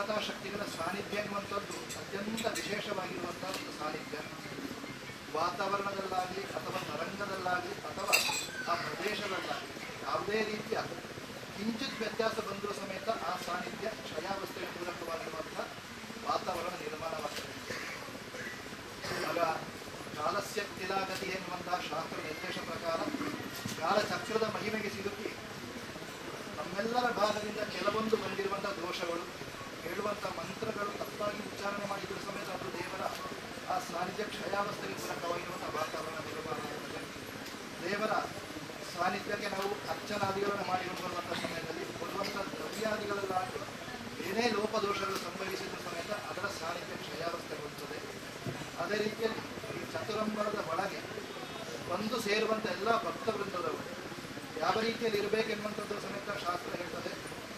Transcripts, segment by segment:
ದೇವತಾ ಶಕ್ತಿಗಳ ಸಾನ್ನಿಧ್ಯ ಎನ್ನುವಂಥದ್ದು ಅತ್ಯಂತ ವಿಶೇಷವಾಗಿರುವಂತಹ ಒಂದು ಸಾನ್ನಿಧ್ಯ. ವಾತಾವರಣದಲ್ಲಾಗಲಿ ಅಥವಾ ತರಂಗದಲ್ಲಾಗಲಿ ಅಥವಾ ಆ ಪ್ರದೇಶದಲ್ಲಾಗಲಿ ಯಾವುದೇ ರೀತಿಯ ಕಿಂಚಿತ್ ವ್ಯತ್ಯಾಸ ಬಂದರೂ ಸಮೇತ ಆ ಸಾನ್ನಿಧ್ಯ ಕ್ಷಯಾವಸ್ಥೆಗೆ ಪೂರಕವಾಗಿರುವಂತಹ ವಾತಾವರಣ ನಿರ್ಮಾಣವಾಗ್ತದೆ. ಆಗ ಕಾಲಸ್ಯ ತಿಲಾಗತಿ ಎನ್ನುವಂತಹ ಶಾಸ್ತ್ರ ನಿರ್ದೇಶ ಪ್ರಕಾರ ಕಾಲಚಕ್ರದ ಮಹಿಮೆಗೆ ಸಿಲುಕಿ ನಮ್ಮೆಲ್ಲರ ಭಾಗದಿಂದ ಕೆಲವೊಂದು ಬಂದಿರುವಂತಹ ದೋಷಗಳು, ಹೇಳುವಂಥ ಮಂತ್ರಗಳು ತಪ್ಪಾಗಿ ಉಚ್ಚಾರಣೆ ಮಾಡಿದರೂ ಸಮೇತ ಅದು ದೇವರ ಆ ಸಾನ್ನಿಧ್ಯ ಕ್ಷಯಾವಸ್ಥೆಗೆ ಪೂರಕವಾಗಿರುವಂಥ ವಾತಾವರಣ ನಿರ್ಮಾಣ ಆಗುತ್ತದೆ. ದೇವರ ಸಾನ್ನಿಧ್ಯಕ್ಕೆ ನಾವು ಅರ್ಚನಾದಿಗಳನ್ನು ಮಾಡಿಕೊಂಡು ಬರುವಂಥ ಸಮಯದಲ್ಲಿ ಕೊಡುವಂಥ ದ್ರವ್ಯಾದಿಗಳಲ್ಲಾಗಿ ಏನೇ ಲೋಪದೋಷಗಳು ಸಂಭವಿಸಿದರೂ ಸಮೇತ ಅದರ ಸಾನ್ನಿಧ್ಯ ಕ್ಷಯಾವಸ್ಥೆಗೊಳ್ಳುತ್ತದೆ. ಅದೇ ರೀತಿಯಲ್ಲಿ ಈ ಚತುರಂಬರದ ಒಳಗೆ ಬಂದು ಸೇರುವಂಥ ಎಲ್ಲ ಭಕ್ತವೃಂದದವರು ಯಾವ ರೀತಿಯಲ್ಲಿ ಇರಬೇಕೆನ್ನುವಂಥದ್ದು ಸಮೇತ ಶಾಸ್ತ್ರ ಹೇಳ್ತದೆ.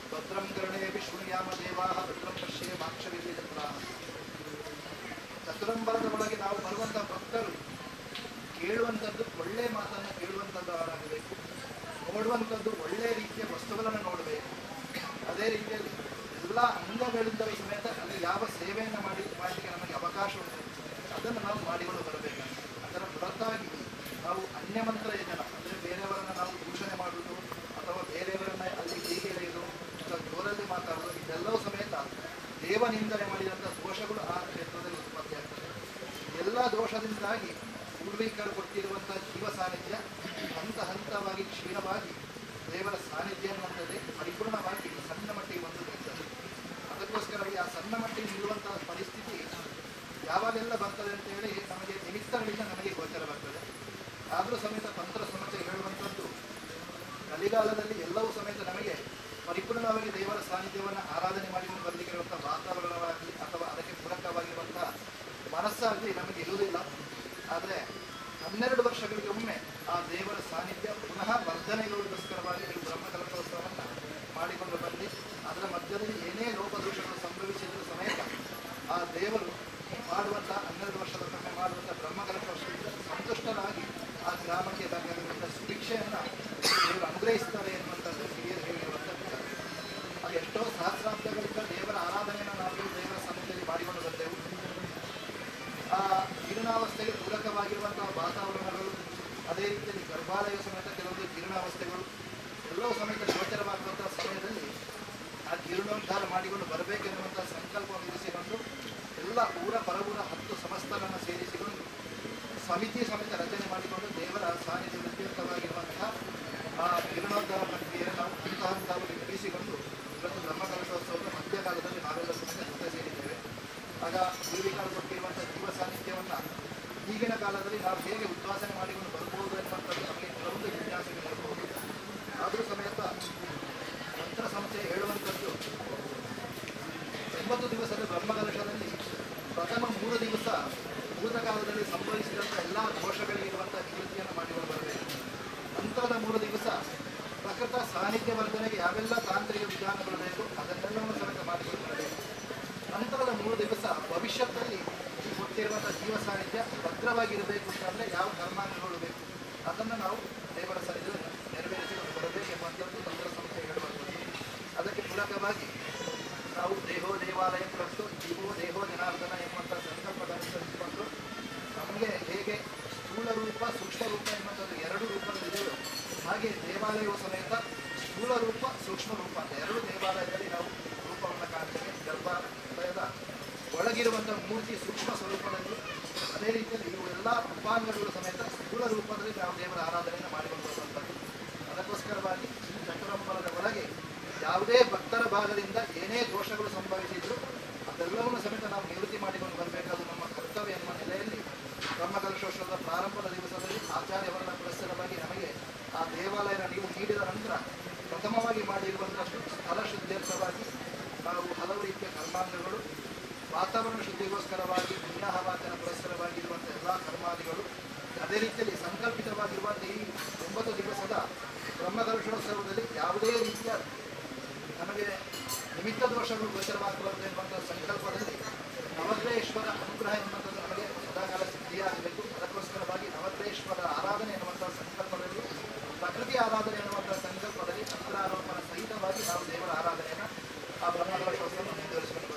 ಭದ್ರಂ ಕರ್ಣೇಪಿ ಶೃಣುಯಾಮ ದೇವಾಃ ಭದ್ರಂ ಪಶ್ಯೇಮ ಅಕ್ಷವಿದ್ಯಜತ್ರಾಃ. ಚತುರಂಬರದ ಒಳಗೆ ನಾವು ಬರುವಂಥ ಭಕ್ತರು ಕೇಳುವಂಥದ್ದು ಒಳ್ಳೆಯ ಮಾತನ್ನು ಕೇಳುವಂಥದ್ದಾಗಬೇಕು, ನೋಡುವಂಥದ್ದು ಒಳ್ಳೆಯ ರೀತಿಯ ವಸ್ತುಗಳನ್ನು ನೋಡಬೇಕು. ಅದೇ ರೀತಿಯಲ್ಲಿ ಎಲ್ಲ ಅಂಗಗಳಿಂದಲೂ ಸಮೇತ ಅಲ್ಲಿ ಯಾವ ಸೇವೆಯನ್ನು ಮಾಡಲಿಕ್ಕೆ ನಮಗೆ ಅವಕಾಶ ಉಂಟು ಅದನ್ನು ನಾವು ಮಾಡಿಕೊಂಡು ಬರಬೇಕು. ಅದರ ಹೊರತಾಗಿ ನಾವು ಅನ್ಯಮಂತ್ರ ಯಜನ ಅಂದರೆ ಬೇರೆಯವರನ್ನು ನಾವು ದೂಷಣೆ ಮಾಡುವುದು ಅಥವಾ ಬೇರೆಯವರನ್ನ ಅಲ್ಲಿ ಹೀಗೆ ಎಳೆಯುವುದು ಅಥವಾ ಜೋರಲ್ಲಿ ಮಾತಾಡುವುದು ಇದೆಲ್ಲವೂ ಸಮೇತ ದೇವನಿಂದನೆ ಮಾಡಿದಂಥ ದೋಷಗಳು ಆ ಕ್ಷೇತ್ರದಲ್ಲಿ ಉತ್ಪತ್ತಿಯಾಗ್ತದೆ. ಎಲ್ಲ ದೋಷದಿಂದಾಗಿ ಪೂರ್ವಿಕರು ಕೊಟ್ಟಿರುವಂಥ ಜೀವ ಸಾನ್ನಿಧ್ಯ ಹಂತ ಹಂತವಾಗಿ ಕ್ಷೀಣವಾಗಿ ದೇವರ ಸಾನ್ನಿಧ್ಯ ಎನ್ನುವಂಥದ್ದೇ ಪರಿಪೂರ್ಣವಾಗಿ ಸಣ್ಣ ಮಟ್ಟಿಗೆ ಬಂದು ನಿಲ್ತದೆ. ಅದಕ್ಕೋಸ್ಕರವಾಗಿ ಆ ಸಣ್ಣ ಮಟ್ಟಿಗೆ ನಿಲ್ಲುವಂತಹ ಪರಿಸ್ಥಿತಿ ಯಾವಾಗೆಲ್ಲ ಬರ್ತದೆ ಅಂತ ಹೇಳಿ ನಮಗೆ ನಿಮಿತ್ತಗಳಿಂದ ನಮಗೆ ಗೋಚರ ಬರ್ತದೆ. ಆದರೂ ಸಮೇತ ತಂತ್ರ ಸಮಸ್ಯೆ ಹೇಳುವಂಥದ್ದು ಕಲಿಗಾಲದಲ್ಲಿ ಎಲ್ಲವೂ ಸಮೇತ ನಮಗೆ ಪರಿಪೂರ್ಣವಾಗಿ ದೇವರ ಸಾನ್ನಿಧ್ಯವನ್ನು ಆರಾಧನೆ ಮಾಡಿಕೊಂಡು ಬರಲಿಕ್ಕಿರುವಂಥ ವಾತಾವರಣವಾಗಲಿ ಅಥವಾ ಅದಕ್ಕೆ ಪೂರಕವಾಗಿರುವಂತಹ ಮನಸ್ಸಾಗಲಿ ನಮಗೆ ಇರುವುದಿಲ್ಲ. ಆದರೆ 12 ವರ್ಷಗಳಿಗೆ ಒಮ್ಮೆ ಆ ದೇವರ ಸಾನ್ನಿಧ್ಯ ಪುನಃ ವರ್ಧನೆಗೋಸ್ಕರವಾಗಿ ನೀವು ಬ್ರಹ್ಮಕಲಶೋತ್ಸವವನ್ನು ಮಾಡಿಕೊಂಡು ಬಂದು ಅದರ ಮಧ್ಯದಲ್ಲಿ ಏನೇ ಲೋಪದೋಷಗಳು ಸಂಭವಿಸಿದರೂ ಸಮೇತ ಆ ದೇವರು ಮಾಡುವಂಥ 12 ವರ್ಷದೊಮ್ಮೆ ಮಾಡುವಂಥ ಬ್ರಹ್ಮಕಲಶೋತ್ಸವದಿಂದ ಸಂತುಷ್ಟರಾಗಿ ಆ ಗ್ರಾಮಕ್ಕೆ ಬೇಕಾಗಿರುವಂಥ ಸುಭಿಕ್ಷೆಯನ್ನು ದೇವರು ಅನುಗ್ರಹಿಸ್ತಾರೆ ಎನ್ನುವಂಥದ್ದು ಹಿರಿಯರು ಹೇಳಿರುವಂಥ ವಿಚಾರ. ಅದು ಎಷ್ಟೋ ಸಹಸ್ರಾಬ್ದಗಳಿಂದ ದೇವರ ಆರಾಧನೆಯನ್ನು ನಾವು ದೇವರ ಸನ್ನಿಧಿಯಲ್ಲಿ ಮಾಡಿಕೊಂಡು ಬಂದೆವು. ಆ ಜೀರ್ಣಾವಸ್ಥೆಗೆ ಪೂರಕವಾಗಿರುವಂತಹ ವಾತಾವರಣಗಳು, ಅದೇ ರೀತಿಯಲ್ಲಿ ಗರ್ಭಾಲಯ ಸಮೇತ ಕೆಲವೊಂದು ಜೀರ್ಣಾವಸ್ಥೆಗಳು ಎಲ್ಲವೂ ಸಮೇತ ಗೋಚರವಾಗುವಂತಹ ಸಮಯದಲ್ಲಿ ಆ ಜೀರ್ಣೋದ್ಧಾರ ಮಾಡಿಕೊಂಡು ಬರಬೇಕೆನ್ನುವಂಥ ಸಂಕಲ್ಪವನ್ನು ಇರಿಸಿಕೊಂಡು ಎಲ್ಲ ಊರ ಪರವೂರ 10 ಸಮಸ್ತರನ್ನು ಸೇರಿಸಿಕೊಂಡು ಸಮಿತಿ ಸಮೇತ ರಚನೆ ಮಾಡಿಕೊಂಡು ದೇವರ ಸಾನ್ನಿಧ್ಯ ವ್ಯತಿರಿಕ್ತವಾಗಿರುವಂತಹ ಆ ಜೀರ್ಣೋದ್ಧಾರ ಪ್ರಕ್ರಿಯೆಯನ್ನು ನಾವು ಹಂತ ಹಂತವಾಗಿ ಮುಗಿಸಿಕೊಂಡು ಇವತ್ತು ಬ್ರಹ್ಮಕಲಶೋತ್ಸವದ ಮಧ್ಯಕಾಲದಲ್ಲಿ ನಾವೆಲ್ಲ ಸಮೇತ ಜೊತೆ ಸೇರಿದ್ದೇವೆ. ಆಗ ಪೂರ್ವಿಕರು ಕೊಟ್ಟಿರುವಂಥ ಜೀವ ಸಾನ್ನಿಧ್ಯವನ್ನು ಈಗಿನ ಕಾಲದಲ್ಲಿ ನಾವು ಹೇಗೆ ಉದ್ವಾಸನೆ ಮಾಡಿಕೊಂಡು ಬರ್ಬೋದು ಎನ್ನುವಂಥದ್ದು ನಮಗೆ ಕೆಲವೊಂದು ಜಿಜ್ಞಾಸೆಗಳಿರಬಹುದು. ಆದರೂ ಸಮೇತ ತಂತ್ರ ಸಂಸ್ಥೆ ಹೇಳುವಂಥದ್ದು 90 ದಿವಸದ ಬ್ರಹ್ಮಕಲಶದಲ್ಲಿ ಪ್ರಥಮ 3 ದಿವಸ ಭೂತಕಾಲದಲ್ಲಿ ಸಂಭವಿಸಿದಂಥ ಎಲ್ಲ ದೋಷಗಳಿಗಿರುವಂಥ ನಿವೃತ್ತಿಯನ್ನು ಮಾಡಿಕೊಂಡು ಬರಬೇಕು. ನಂತರದ 3 ದಿವಸ ಪ್ರಕೃತ ಸಾನ್ನಿಧ್ಯ ವರ್ಧನೆಗೆ ಯಾವೆಲ್ಲ ತಾಂತ್ರಿಕ ವಿಧಾನಗಳು ಬೇಕು ಅದನ್ನೆಲ್ಲವನ್ನು ಸಮೇತ ಮಾಡಿಕೊಂಡು ಬರಬೇಕು. ನಂತರದ 3 ದಿವಸ ಭವಿಷ್ಯದಲ್ಲಿ ಕೊಟ್ಟಿರುವಂಥ ಜೀವ ಸಾನ್ನಿಧ್ಯ ಭದ್ರವಾಗಿರಬೇಕು ಅಂತಂದರೆ ಯಾವ ಕರ್ಮಾನುಗಳು ಬೇಕು ಅದನ್ನು ನಾವು ದೇವರ ಸನ್ನಿಧಿಯಲ್ಲಿ ನೆರವೇರಿಸಿಕೊಂಡು ಬರಬೇಕು ಎಂಬಂಥದ್ದು ತಂತ್ರ ಸಂಸ್ಥೆ ಹೇಳುವಂಥದ್ದು. ಅದಕ್ಕೆ ಪೂರಕವಾಗಿ ನಾವು ದೇಹೋ ದೇವಾಲಯ ಪ್ರಸ್ತು ಜೀವೋ ದೇಹೋ ಜನಾರ್ದನ ಎಂಬಂಥ ಸಂಕಲ್ಪವನ್ನು ಅನುಸರಿಸಿಕೊಂಡು ನಮಗೆ ಹೇಗೆ ಸ್ಥೂಲ ರೂಪ ಸೂಕ್ಷ್ಮ ರೂಪ ಎಂಬಂಥದ್ದು 2 ರೂಪಗಳಿದೆಯೋ ಹಾಗೆ ದೇವಾಲಯವು ಸಮೇತ ಸ್ಥೂಲ ರೂಪ ಸೂಕ್ಷ್ಮ ರೂಪ ಅಂತ 2 ದೇವಾಲಯದಲ್ಲಿ ನಾವು ರೂಪವನ್ನು ಕಾಣ್ತೇವೆ. ಗರ್ಭಾಲಯದ ಒಳಗಿರುವಂಥ ಮೂರ್ತಿ ಸೂಕ್ಷ್ಮ ಸ್ವರೂಪದಲ್ಲಿ, ಅದೇ ರೀತಿಯಲ್ಲಿ ಇವು ಎಲ್ಲ ಉಪಾಂಗಗಳು ಸಮೇತ ಸ್ಥೂಲ ರೂಪದಲ್ಲಿ ನಾವು ದೇವರ ಆರಾಧನೆಯನ್ನು ಮಾಡಿಕೊಂಡು ಬರುವಂಥದ್ದು. ಅದಕ್ಕೋಸ್ಕರವಾಗಿ ಚತುರಂಬರದ ಒಳಗೆ ಯಾವುದೇ ಭಕ್ತರ ಭಾಗದಿಂದ ಏನೇ ದೋಷಗಳು ಸಂಭವಿಸಿದ್ರು ಅದೆಲ್ಲವನ್ನು ಸಮೇತ ನಾವು ನಿವೃತ್ತಿ ಮಾಡಿಕೊಂಡು ಬರಬೇಕಾದ ನಮ್ಮ ಕರ್ತವ್ಯ ಎನ್ನುವ ನೆಲೆಯಲ್ಲಿ ಬ್ರಹ್ಮಕಲಶೋತ್ಸವದ ಪ್ರಾರಂಭದ ದಿವಸದಲ್ಲಿ ಆಚಾರ್ಯವರನ್ನ ಪುರಸ್ಸರವಾಗಿ ನಮಗೆ ಆ ದೇವಾಲಯನ ನೀವು ನೀಡಿದ ನಂತರ ಪ್ರಥಮವಾಗಿ ಮಾಡಿರುವಂಥಷ್ಟು ಸ್ಥಳ ಶುದ್ಧೀರ್ಥವಾಗಿ ನಾವು ಹಲವು ರೀತಿಯ ಕರ್ಮಾಂಗಗಳು, ವಾತಾವರಣ ಶುದ್ಧಿಗೋಸ್ಕರವಾಗಿ ಪುಣ್ಯಾಹವಾಚನ ಪುರಸ್ಸರವಾಗಿರುವಂಥ ಎಲ್ಲ ಕರ್ಮಾದಿಗಳು, ಅದೇ ರೀತಿಯಲ್ಲಿ ಸಂಕಲ್ಪಿತವಾಗಿರುವಂಥ ಈ 9 ದಿವಸದ ಬ್ರಹ್ಮಕಲಶೋತ್ಸವದಲ್ಲಿ ಯಾವುದೇ ರೀತಿಯ ನಮಗೆ ನಿಮಿತ್ತ ದೋಷಗಳು ಗೋಚರವಾಗಬಾರದು ಎಂಬಂಥ ಸಂಕಲ್ಪದಲ್ಲಿ ನವಗ್ರಹೇಶ್ವರ ಅನುಗ್ರಹ ಎನ್ನುವಂಥದ್ದು ನಮಗೆ ಸದಾಕಾಲ ಸಿದ್ಧಿಯಾಗಬೇಕು. ಅದಕ್ಕೋಸ್ಕರವಾಗಿ ನವಗ್ರಹೇಶ್ವರ ಆರಾಧನೆ ಎನ್ನುವಂಥ ಸಂಕಲ್ಪದಲ್ಲಿ, ಪ್ರಕೃತಿ ಆರಾಧನೆ ಎನ್ನುವಂಥ ಸಂಕಲ್ಪದಲ್ಲಿ ಅನುಗ್ರಹಾರೋಪಣ ಸಹಿತವಾಗಿ ನಾವು ದೇವರ ಆರಾಧನೆಯನ್ನು ಆ ಬ್ರಹ್ಮಕಲಶೋತ್ಸವವನ್ನು ಮುಂದುವರಿಸಿಕೊಂಡು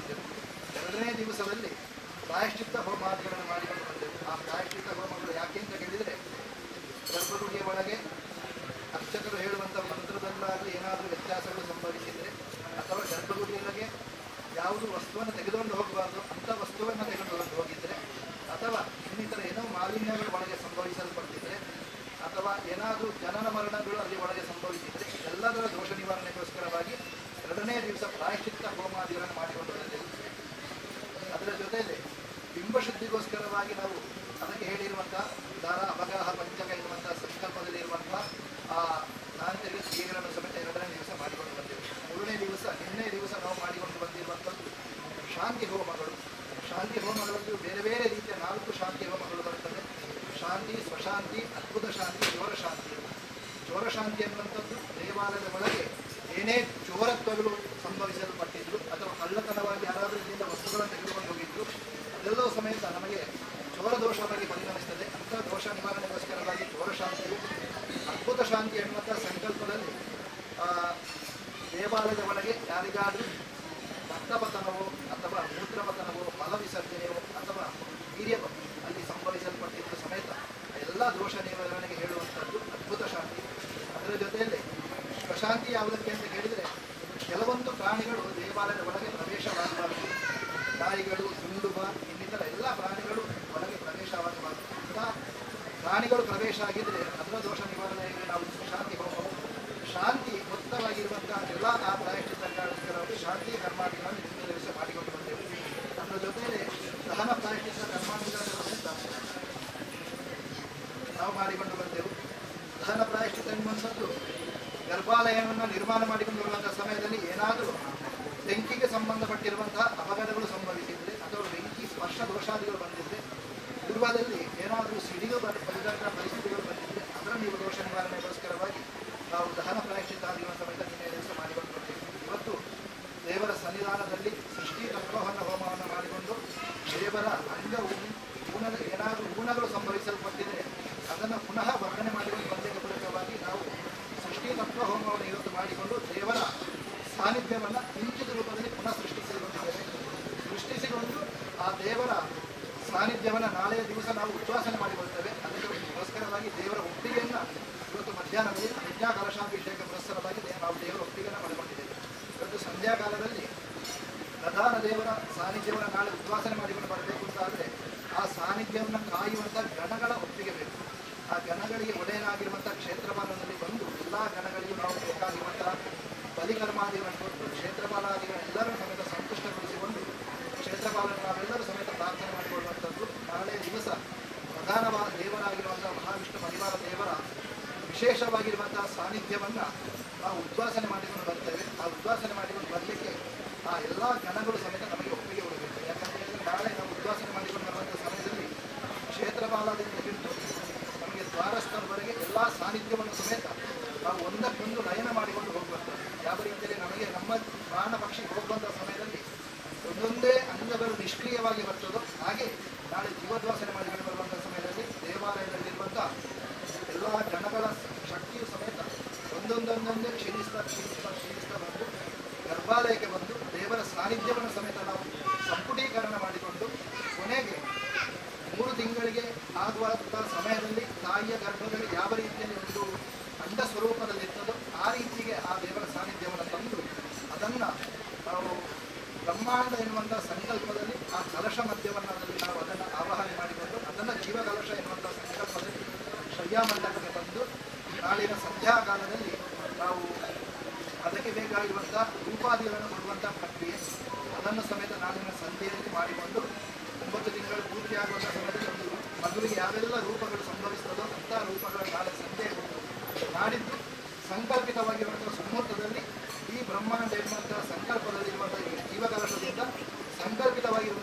ವಸ್ತುವನ್ನು ತೆಗೆದುಕೊಂಡು ಹೋಗಬಾರ್ದು ಅಂಥ ವಸ್ತುವನ್ನು ತೆಗೆದುಕೊಂಡು ಹೋಗಿದ್ರೆ, ಅಥವಾ ಇನ್ನಿತರ ಏನೋ ಮಾಲಿನ್ಯಗಳು ಒಳಗೆ ಸಂಭವಿಸಲ್ಪಟ್ಟಿದ್ರೆ, ಅಥವಾ ಏನಾದರೂ ಜನನ ಮರಣಗಳು ಅಲ್ಲಿ ಒಳಗೆ ಸಂಭವಿಸಿದರೆ ಎಲ್ಲದರ ದೋಷ ನಿವಾರಣೆಗೋಸ್ಕರವಾಗಿ 2ನೇ ದಿವಸ ಪ್ರಾಯಶ್ಚಿತ್ತ ಹೋಮಾದಿಗಳನ್ನು ಮಾಡಿಕೊಂಡು ಬಂದೆವು. ಅದರ ಜೊತೆಯಲ್ಲಿ ಬಿಂಬಶುದ್ಧಿಗೋಸ್ಕರವಾಗಿ ನಾವು ಅದಕ್ಕೆ ಹೇಳಿರುವಂಥ ದಾರ ಅಪಗಾಹ ಪಂಚಕ ಇರುವಂಥ ಸಂಕಲ್ಪದಲ್ಲಿರುವಂಥ ಆ ನಾಂತರಿಕ ಕ್ರಿಯೆಗಳನ್ನು ಸಮೇತ 2ನೇ ದಿವಸ ಮಾಡಿಕೊಂಡು ಬಂದೆವು. 3ನೇ ದಿವಸ ನಿನ್ನೆ ದಿವಸ ನಾವು ಮಾಡಿಕೊಂಡು ಬಂದಿರುವಂಥದ್ದು ಶಾಂತಿ ಹೋಮಗಳು. ಶಾಂತಿ ಹೋಮಗಳಲ್ಲಿ ಬೇರೆ ಬೇರೆ ರೀತಿಯ 4 ಶಾಂತಿ ಹೋಮಗಳು ಬರುತ್ತವೆ. ಶಾಂತಿ, ಸ್ವಶಾಂತಿ, ಅದ್ಭುತ ಶಾಂತಿ, ಚೋರ ಶಾಂತಿ. ಚೋರ ಶಾಂತಿ ಅನ್ನುವಂಥದ್ದು ದೇವಾಲಯದ ಒಳಗೆ ಏನೇ ಚೋರತ್ವಗಳು ಸಂಭವಿಸಲ್ಪಟ್ಟಿದ್ರು ಅಥವಾ ಕಳ್ಳತನವಾಗಿ ಯಾರಾದರೂ ಇಲ್ಲಿಂದ ವಸ್ತುಗಳನ್ನು ತೆಗೆದುಕೊಂಡು ಹೋಗಿದ್ರು ಅದೆಲ್ಲವೂ ಸಮೇತ ನಮಗೆ ಚೋರ ದೋಷವಾಗಿ ಪರಿಗಣಿಸ್ತದೆ. ಅಂಥ ದೋಷ ನಿವಾರಣೆಗೋಸ್ಕರವಾಗಿ ಚೋರ ಶಾಂತಿಯು. ಅದ್ಭುತ ಶಾಂತಿ ಎನ್ನುವಂಥ ಸಂಕಲ್ಪದಲ್ಲಿ ದೇವಾಲಯದ ಒಳಗೆ ಯಾರಿಗಾದರೂ ರಕ್ತಪತನವೋ ಅಥವಾ ಮೂತ್ರಪತನವೋ ಮಲ ವಿಸರ್ಜನೆಯೋ ಅಥವಾ ವೀರ್ಯ ಅಲ್ಲಿ ಸಂಭವಿಸಲ್ಪಟ್ಟಿದ್ದು ಸಮೇತ ಎಲ್ಲ ದೋಷ ನಿವಾರಣೆಗೆ ಹೇಳುವಂಥದ್ದು ಅದ್ಭುತ ಶಾಂತಿ. ಅದರ ಜೊತೆಯಲ್ಲಿ ಸ್ವಶಾಂತಿ ಯಾವುದಕ್ಕೆ ಅಂತ ಹೇಳಿದರೆ, ಕೆಲವೊಂದು ಪ್ರಾಣಿಗಳು ದೇವಾಲಯದ ಒಳಗೆ ಪ್ರವೇಶವಾಗಬಾರದು. ನಾಯಿಗಳು, ದುಂಡುಬ ಇನ್ನಿತರ ಎಲ್ಲ ಪ್ರಾಣಿಗಳು ಒಳಗೆ ಪ್ರವೇಶವಾಗಬಾರದು. ಅಂಥ ಪ್ರಾಣಿಗಳು ಪ್ರವೇಶ ಆಗಿದ್ದರೆ ಅದರ ದೋಷ ನಿವಾರಣೆಗೆ ನಾವು ಸ್ವಶಾಂತಿ ಹೋಗಬಹುದು. ಶಾಂತಿ ಮೊತ್ತವಾಗಿರುವಂಥ ಎಲ್ಲ ಆ ಪ್ರಾಯಶ್ಚಿತ್ತಕ್ಕೋಸ್ಕರವಾಗಿ ಶಾಂತಿಯ ಕರ್ಮಾದಿಗಳನ್ನು ಹಿಂದಿನ ದಿವಸ ಮಾಡಿಕೊಂಡು ಬಂದೆವು. ಅದರ ಜೊತೆಯಲ್ಲಿ ದಹನ ಪ್ರಾಯಶ್ಚಿತ್ತ ಕರ್ಮಾದಿಗಳನ್ನು ಸಹಿತ ನಾವು ಮಾಡಿಕೊಂಡು ಬಂದೆವು. ದಹನ ಪ್ರಾಯಶ್ಚಿತ್ತ ಎನ್ನುವಂಥದ್ದು ಗರ್ಭಾಲಯವನ್ನು ನಿರ್ಮಾಣ ಮಾಡಿಕೊಂಡು ಬರುವಂಥ ಸಮಯದಲ್ಲಿ ಏನಾದರೂ ಬೆಂಕಿಗೆ ಸಂಬಂಧಪಟ್ಟಿರುವಂತಹ ಅಪಘಾತಗಳು ಸಂಭವಿಸಿದರೆ ಅಥವಾ ಬೆಂಕಿ ಸ್ಪರ್ಶ ದೋಷಾದಿಗಳು ಬಂದಿದ್ದರೆ, ಪೂರ್ವದಲ್ಲಿ ಏನಾದರೂ ಸಿಡಿಲು ಬಲಿದಂಥ ಪರಿಸ್ಥಿತಿಗಳು ಬಂದಿದ್ದರೆ ಅದರ ನೀವು ದೋಷ ನಿವಾರಣೆಗೋಸ್ಕರವಾಗಿ ನಾವು ದಹನ ಪ್ರಾಯಶ್ಚಿತ್ತಾದಿಗಳ ಸಮೇತ ನಿನ್ನೆ ದಿವಸ ಮಾಡಿಕೊಂಡು ಬರ್ತೇವೆ. ಇವತ್ತು ದೇವರ ಸನ್ನಿಧಾನದಲ್ಲಿ ಸೃಷ್ಟಿ ತತ್ವವನ್ನು ಹೋಮವನ್ನು ಮಾಡಿಕೊಂಡು ದೇವರ ಅಂಗ ಊನದ ಏನಾದರೂ ಊನಗಳು ಸಂಭವಿಸಲ್ಪಟ್ಟಿದೆ ಅದನ್ನು ಪುನಃ ವರ್ಣನೆ ಮಾಡಿಕೊಂಡು ಬಂದಿದ್ದ ಪೂರ್ವಕವಾಗಿ ನಾವು ಸೃಷ್ಟಿ ತತ್ವ ಹೋಮವನ್ನು ಇವತ್ತು ಮಾಡಿಕೊಂಡು ದೇವರ ಸಾನ್ನಿಧ್ಯವನ್ನು ಕಿಂಚಿತ ರೂಪದಲ್ಲಿ ಪುನಃ ಸೃಷ್ಟಿಸಿಕೊಂಡಿದ್ದೇವೆ. ಸೃಷ್ಟಿಸಿಕೊಂಡು ಆ ದೇವರ ಸಾನ್ನಿಧ್ಯವನ್ನು ನಾಳೆಯ ದಿವಸ ನಾವು ಉದ್ವಾಸನೆ ಮಾಡಿಕೊಳ್ತೇವೆ. ಅದಕ್ಕೋಸ್ಕರವಾಗಿ ದೇವರ ಒಪ್ಪಿಗೆಯನ್ನು ಇವತ್ತು ಮಧ್ಯಾಹ್ನದಲ್ಲಿ ಯಜ್ಞ ಕಲಶಾಭಿಷೇಕ ಪುರಸ್ಸರವಾಗಿ ನಾವು ದೇವರ ಒಪ್ಪಿಗೆಯನ್ನು ಮಾಡಿಕೊಂಡಿದ್ದೇವೆ. ಇವತ್ತು ಸಂಧ್ಯಾಕಾಲದಲ್ಲಿ ಪ್ರಧಾನ ದೇವರ ಸಾನ್ನಿಧ್ಯವನ್ನು ನಾಳೆ ಉದ್ವಾಸನೆ ಮಾಡಿಕೊಂಡು ಬರಬೇಕು ಅಂತಾದರೆ ಆ ಸಾನ್ನಿಧ್ಯವನ್ನು ಕಾಯುವಂಥ ಗಣಗಳ ಒಪ್ಪಿಗೆ ಬೇಕು. ಆ ಗಣಗಳಿಗೆ ಒಡೆಯನಾಗಿರುವಂಥ ಕ್ಷೇತ್ರಪಾಲನಲ್ಲಿ ಬಂದು ಎಲ್ಲ ಗಣಗಳಿಗೂ ನಾವು ಬೇಕಾಗಿರುವಂಥ ಬಲಿಕರ್ಮಾದಿಗಳನ್ನು ಕೊಟ್ಟು ಕ್ಷೇತ್ರಪಾಲಾದಿಗಳೆಲ್ಲರೂ ಸಮೇತ ಸಂತುಷ್ಟಗೊಳಿಸಿಕೊಂಡು ಕ್ಷೇತ್ರಪಾಲನ ನಾವೆಲ್ಲರೂ ಸಮೇತ ಪ್ರಾರ್ಥನೆ ಮಾಡಿಕೊಳ್ಳುವಂಥದ್ದು. ನಾಳೆ ದಿವಸ ಪ್ರಧಾನವಾದ ದೇವರಾಗಿರುವಂಥ ಮಹಾವಿಷ್ಣು ಪರಿವಾರ ದೇವರ ವಿಶೇಷವಾಗಿರುವಂತಹ ಸಾನ್ನಿಧ್ಯವನ್ನು ನಾವು ಉದ್ವಾಸನೆ ಮಾಡಿಕೊಂಡು ಬರ್ತೇವೆ. ಆ ಉದ್ವಾಸನೆ ಮಾಡಿಕೊಂಡು ಬರಲಿಕ್ಕೆ ಆ ಎಲ್ಲ ಗಣಗಳು ಸಮೇತ ನಮಗೆ ಒಪ್ಪಿಗೆ ಕೊಡಬೇಕು. ಯಾಕಂತ ಹೇಳಿದರೆ ನಾಳೆ ನಾವು ಉದ್ವಾಸನೆ ಮಾಡಿಕೊಂಡು ಬರುವಂಥ ಸಮಯದಲ್ಲಿ ಕ್ಷೇತ್ರಪಾಲದಿಂದ ಹಿಡಿದು ನಮಗೆ ದ್ವಾರಸ್ಥರವರೆಗೆ ಎಲ್ಲ ಸಾನ್ನಿಧ್ಯವನ್ನು ಸಮೇತ ನಾವು ಒಂದಕ್ಕೊಂದು ಲಯನ ಮಾಡಿಕೊಂಡು ಹೋಗುವಂಥದ್ದು. ಯಾವ ರೀತಿಯಲ್ಲಿ ನಮಗೆ ನಮ್ಮ ಪ್ರಾಣ ಪಕ್ಷಿ ಹೋಗುವಂಥ ಸಮಯದಲ್ಲಿ ಒಂದೊಂದೇ ಅಂಗಗಳು ನಿಷ್ಕ್ರಿಯವಾಗಿ ಬರ್ತದೋ ಹಾಗೆ ನಾಳೆ ಜೀವೋದ್ವಾಸನೆ ಮಾಡಿಕೊಂಡು ಬರುವಂಥ ಸಮಯದಲ್ಲಿ ದೇವಾಲಯದಲ್ಲಿರುವಂಥ ಎಲ್ಲ ಗಣಗಳ ಶಕ್ತಿಯು ಸಮೇತ ಒಂದೊಂದೊಂದೊಂದೇ ಕ್ಷೀಣಿಸ್ತಾ ಬಂದು ಗರ್ಭಾಲಯಕ್ಕೆ ಬಂದು ದೇವರ ಸಾನ್ನಿಧ್ಯವನ್ನು ಸಮೇತ ನಾವು ಸಂಪುಟೀಕರಣ ಮಾಡಿಕೊಂಡು ಕೊನೆಗೆ 3 ತಿಂಗಳಿಗೆ ಆಗುವಂಥ ಸಮಯದಲ್ಲಿ ತಾಯಿಯ ಗರ್ಭದಲ್ಲಿ ಯಾವ ರೀತಿಯಲ್ಲಿ ಒಂದು ಅಂಡ ಸ್ವರೂಪದಲ್ಲಿರ್ತದೋ ಆ ರೀತಿಗೆ ಆ ದೇವರ ಸಾನ್ನಿಧ್ಯವನ್ನು ತಂದು ಅದನ್ನು ನಾವು ಬ್ರಹ್ಮಾಂಡ ಎನ್ನುವಂಥ ಸಂಕಲ್ಪದಲ್ಲಿ ಆ ಕಲಶ ಮಧ್ಯವನ್ನು ನಾವು ಅದನ್ನು ಆವಾಹನೆ ಮಾಡಿಕೊಂಡು ಅದನ್ನು ಜೀವಕಲಶ ಎನ್ನುವಂಥ ಸಂಕಲ್ಪದಲ್ಲಿ ಶಯ್ಯಾಮಂಡಪಕ್ಕೆ ತಂದು ನಾಳಿನ ಸಂಧ್ಯಾಕಾಲದಲ್ಲಿ ನಾವು ಅದಕ್ಕೆ ಬೇಕಾಗಿರುವಂಥ ರೂಪಾದಿಗಳನ್ನು ಕೊಡುವಂಥ ಪ್ರಕ್ರಿಯೆ ಅದನ್ನು ಸಮೇತ ನಾಳಿನ ಸಂಧ್ಯೆಯಲ್ಲಿ ಮಾಡಿಕೊಂಡು 9 ತಿಂಗಳು ಪೂರ್ತಿಯಾಗುವಂಥ ಸಮಯದಲ್ಲಿ ಒಂದು ಮಗುವಿಗೆ ಯಾವೆಲ್ಲ ರೂಪಗಳು ಸಂಭವಿಸ್ತದೋ ಅಂಥ ರೂಪಗಳ ನಾಳೆ ಸಂಧ್ಯೆ ಕೊಟ್ಟು ನಾಡಿದ್ದು ಸಂಕಲ್ಪಿತವಾಗಿರುವಂಥ ಸುಮುಹೂರ್ತದಲ್ಲಿ ಈ ಬ್ರಹ್ಮಾಂಡ ಎನ್ನುವಂಥ ಸಂಕಲ್ಪದಲ್ಲಿರುವಂಥ ಈ ಜೀವಕಲಶದಿಂದ ಸಂಕಲ್ಪಿತವಾಗಿರುವಂಥ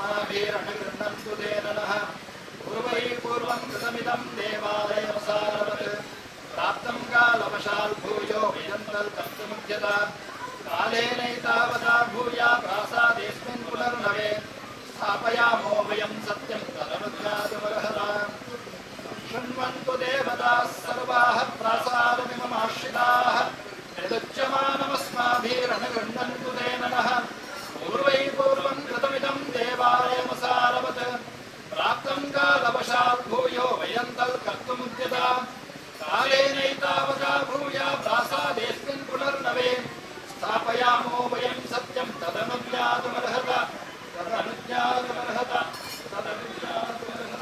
अस्माभिरणगृह्णन्तु ते ननः पूर्वैः पूर्वं कृतमिदं देवालयमसारवत् प्राप्तं कालवशाल् भूयो विजन्तल्कर्तुमुद्यता कालेनैतावता भूया प्रासादेऽस्मिन् पुनर्नवे स्थापयामो वयं सत्यं तदनुज्ञातुमर्हता शृण्वन्तु देवताः सर्वाः प्रासादमिममाश्रिताः यदुच्यमानमस्माभिरणगृह्णन्तु ते ननः पूर्वैः पूर्वं कृतमिदं देवालयमसारवत् प्राप्तं कालवशात् भूयो वयन्तल्कर्तुमुद्यता कालेनैतावता भूया प्रासादेऽस्मिन् पुनर्नवे स्थापयामो वयं सत्यं तदनुज्ञातुमर्हता तदनुज्ञातुमर्हता तदनुज्ञातुमर्हता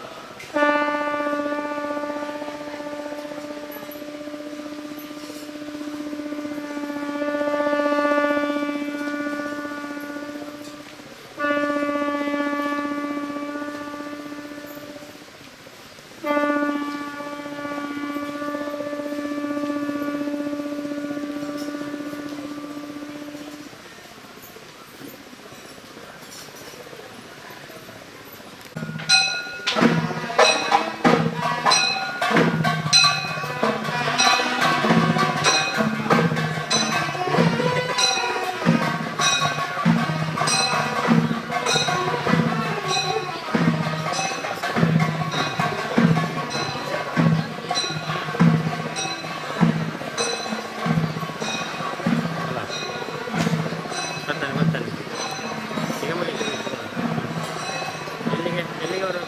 ಎಲ್ಲಿಗೆ ಅವರು